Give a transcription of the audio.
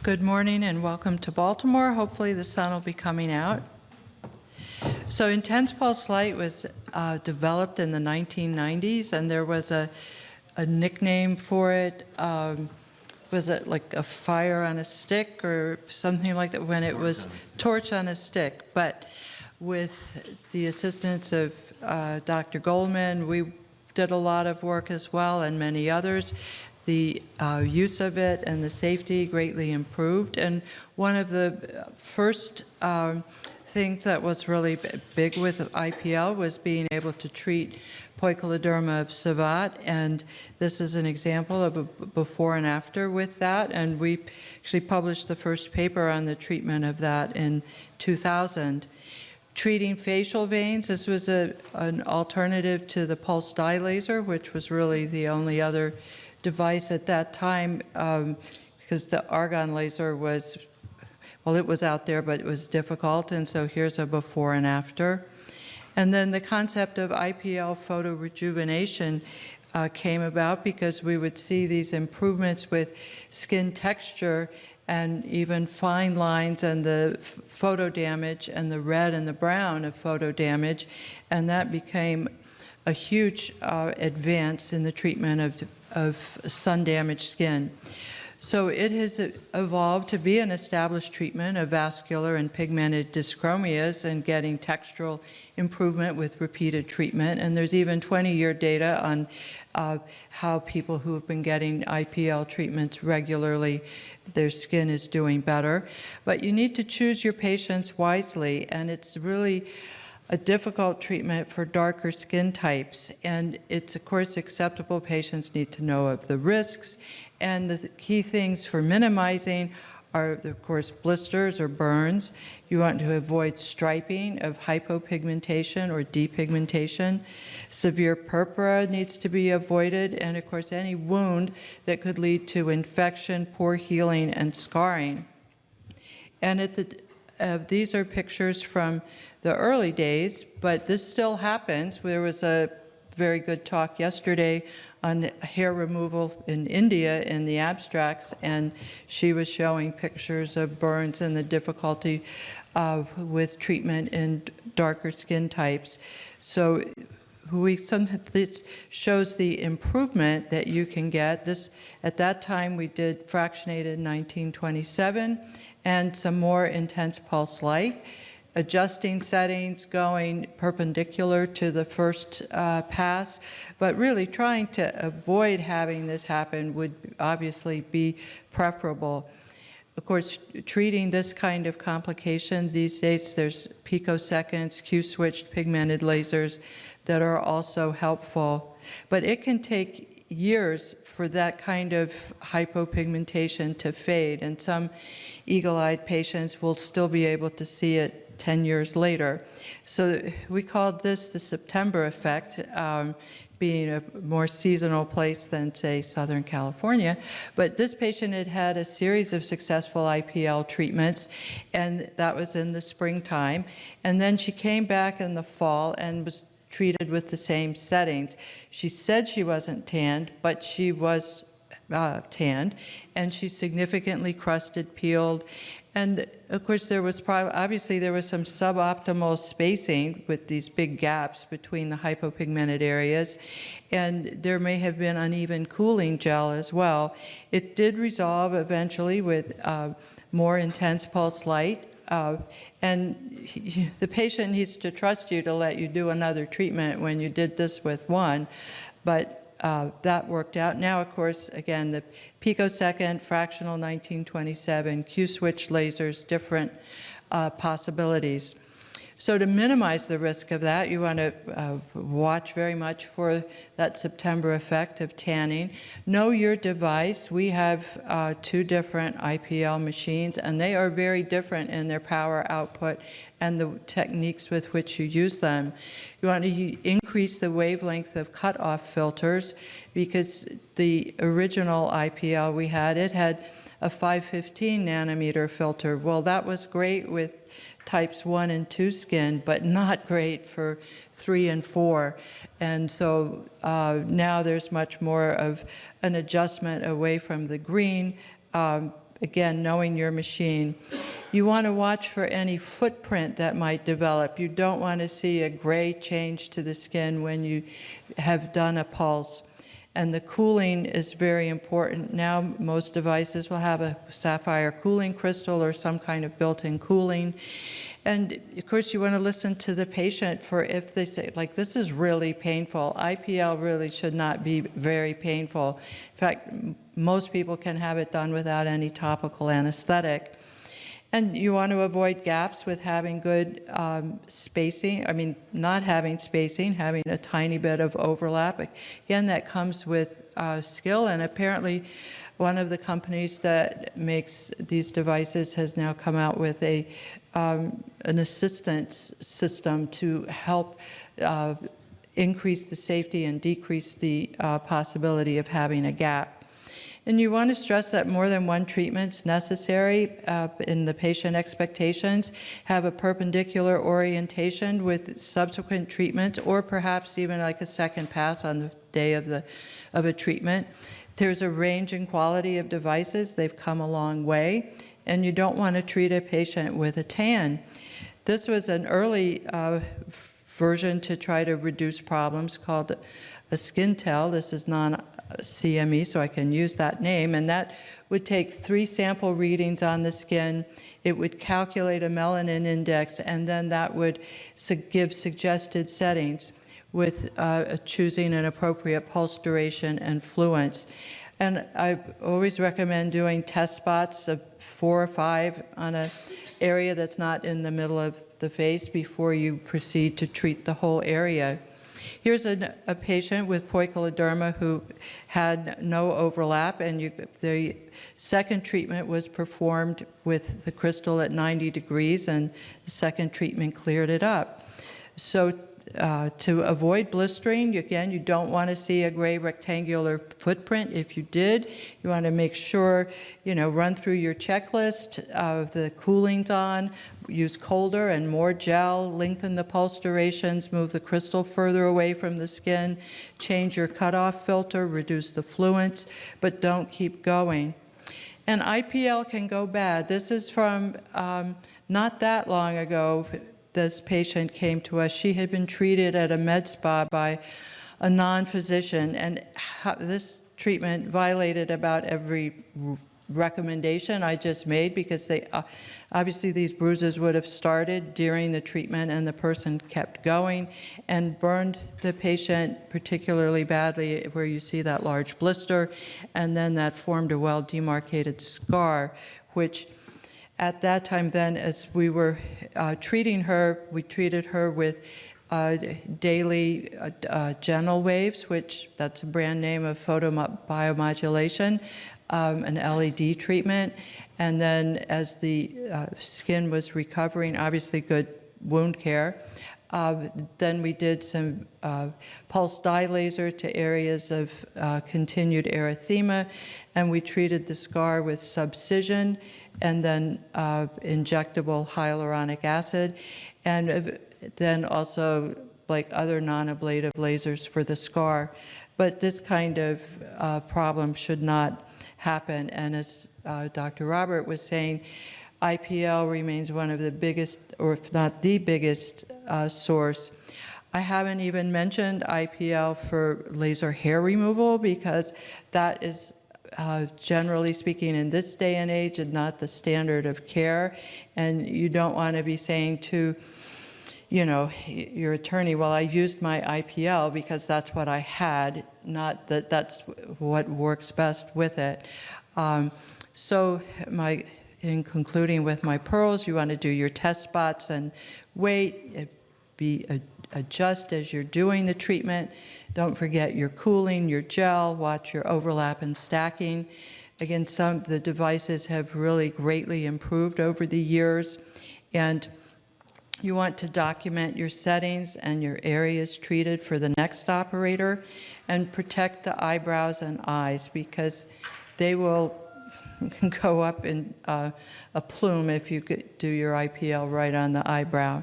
Good morning and welcome to Baltimore. Hopefully the sun will be coming out. So intense pulse light was developed in the 1990s, and there was a nickname for it. Was it like a fire on a stick or something like that? When it was torch on a stick. But with the assistance of Dr. Goldman, we did a lot of work as well, and many others. The use of it and the safety greatly improved. And one of the first things that was really big with IPL was being able to treat poikiloderma of Savart, and this is an example of a before and after with that, and we actually published the first paper on the treatment of that in 2000. Treating facial veins, this was an alternative to the pulse dye laser, which was really the only other device at that time, because the argon laser was, well, it was out there, but it was difficult, and so here's a before and after. And then the concept of IPL photorejuvenation came about because we would see these improvements with skin texture and even fine lines and the photo damage and the red and the brown of photo damage, and that became a huge advance in the treatment of sun-damaged skin. So it has evolved to be an established treatment of vascular and pigmented dyschromias and getting textural improvement with repeated treatment. And there's even 20-year data on how people who have been getting IPL treatments regularly, their skin is doing better. But you need to choose your patients wisely, and it's really a difficult treatment for darker skin types, and it's of course acceptable. Patients need to know of the risks, and the key things for minimizing are of course blisters or burns. You want to avoid striping of hypopigmentation or depigmentation. Severe purpura needs to be avoided, and of course any wound that could lead to infection, poor healing, and scarring. And these are pictures from the early days, but this still happens. There was a very good talk yesterday on hair removal in India in the abstracts, and she was showing pictures of burns and the difficulty with treatment in darker skin types. So this shows the improvement that you can get. At that time, we did fractionated 1927 and some more intense pulse light, adjusting settings, going perpendicular to the first pass, but really trying to avoid having this happen would obviously be preferable. Of course, treating this kind of complication these days, there's picoseconds, Q-switched pigmented lasers that are also helpful. But it can take years for that kind of hypopigmentation to fade, and some eagle-eyed patients will still be able to see it 10 years later. So we called this the September effect, being a more seasonal place than, say, Southern California. But this patient had had a series of successful IPL treatments, and that was in the springtime. And then she came back in the fall and was treated with the same settings. She said she wasn't tanned, but she was tanned, and she significantly crusted, peeled. And of course, obviously there was some suboptimal spacing with these big gaps between the hypopigmented areas, and there may have been uneven cooling gel as well. It did resolve eventually with more intense pulse light, and the patient needs to trust you to let you do another treatment when you did this with one, but that worked out. Now, of course, again, the picosecond, fractional 1927, Q-switch lasers, different possibilities. So to minimize the risk of that, you want to watch very much for that September effect of tanning. Know your device. We have 2 different IPL machines, and they are very different in their power output and the techniques with which you use them. You want to increase the wavelength of cutoff filters, because the original IPL we had, it had a 515 nanometer filter. Well, that was great with types 1 and 2 skin, but not great for 3 and 4. And so now there's much more of an adjustment away from the green again, knowing your machine. You want to watch for any footprint that might develop. You don't want to see a gray change to the skin when you have done a pulse. And the cooling is very important. Now most devices will have a sapphire cooling crystal or some kind of built-in cooling. And of course you want to listen to the patient for if they say, like, this is really painful. IPL really should not be very painful. In fact, most people can have it done without any topical anesthetic. And you want to avoid gaps with having good spacing. I mean, not having spacing, having a tiny bit of overlap. Again, that comes with skill, and apparently one of the companies that makes these devices has now come out with an assistance system to help increase the safety and decrease the possibility of having a gap. And you want to stress that more than one treatment is necessary in the patient expectations. Have a perpendicular orientation with subsequent treatment, or perhaps even like a second pass on the day of a treatment. There's a range and quality of devices. They've come a long way. And you don't want to treat a patient with a tan. This was an early version to try to reduce problems called a skin tell. This is non-CME, so I can use that name. And that would take 3 sample readings on the skin. It would calculate a melanin index, and then that would give suggested settings with choosing an appropriate pulse duration and fluence. And I always recommend doing test spots of 4 or 5 on an area that's not in the middle of the face before you proceed to treat the whole area. Here's a patient with poikiloderma who had no overlap, and the second treatment was performed with the crystal at 90 degrees, and the second treatment cleared it up. So to avoid blistering, again, you don't want to see a gray rectangular footprint. If you did, you want to make sure, run through your checklist of the cooling's on, use colder and more gel, lengthen the pulse durations, move the crystal further away from the skin, change your cutoff filter, reduce the fluence, but don't keep going. And IPL can go bad. This is from not that long ago. This patient came to us. She had been treated at a med spa by a non-physician, and this treatment violated about every recommendation I just made, because they obviously these bruises would have started during the treatment, and the person kept going and burned the patient particularly badly, where you see that large blister, and then that formed a well-demarcated scar, which at that time then, as we were treating her, we treated her with daily gentle waves, which that's a brand name of photobiomodulation, an LED treatment. And then as the skin was recovering, obviously good wound care, then we did some pulse dye laser to areas of continued erythema, and we treated the scar with subcision and then injectable hyaluronic acid, and then also like other non-ablative lasers for the scar. But this kind of problem should not happen, and as Dr. Robert was saying, IPL remains one of the biggest, or if not the biggest, source. I haven't even mentioned IPL for laser hair removal, because that is generally speaking in this day and age and not the standard of care, and you don't want to be saying to your attorney, well, I used my IPL because that's what I had, not that that's what works best with it. So in concluding with my pearls, you want to do your test spots and wait, adjust as you're doing the treatment. Don't forget your cooling, your gel, watch your overlap and stacking. Again, some of the devices have really greatly improved over the years, and you want to document your settings and your areas treated for the next operator, and protect the eyebrows and eyes, because they will go up in a plume if you do your IPL right on the eyebrow.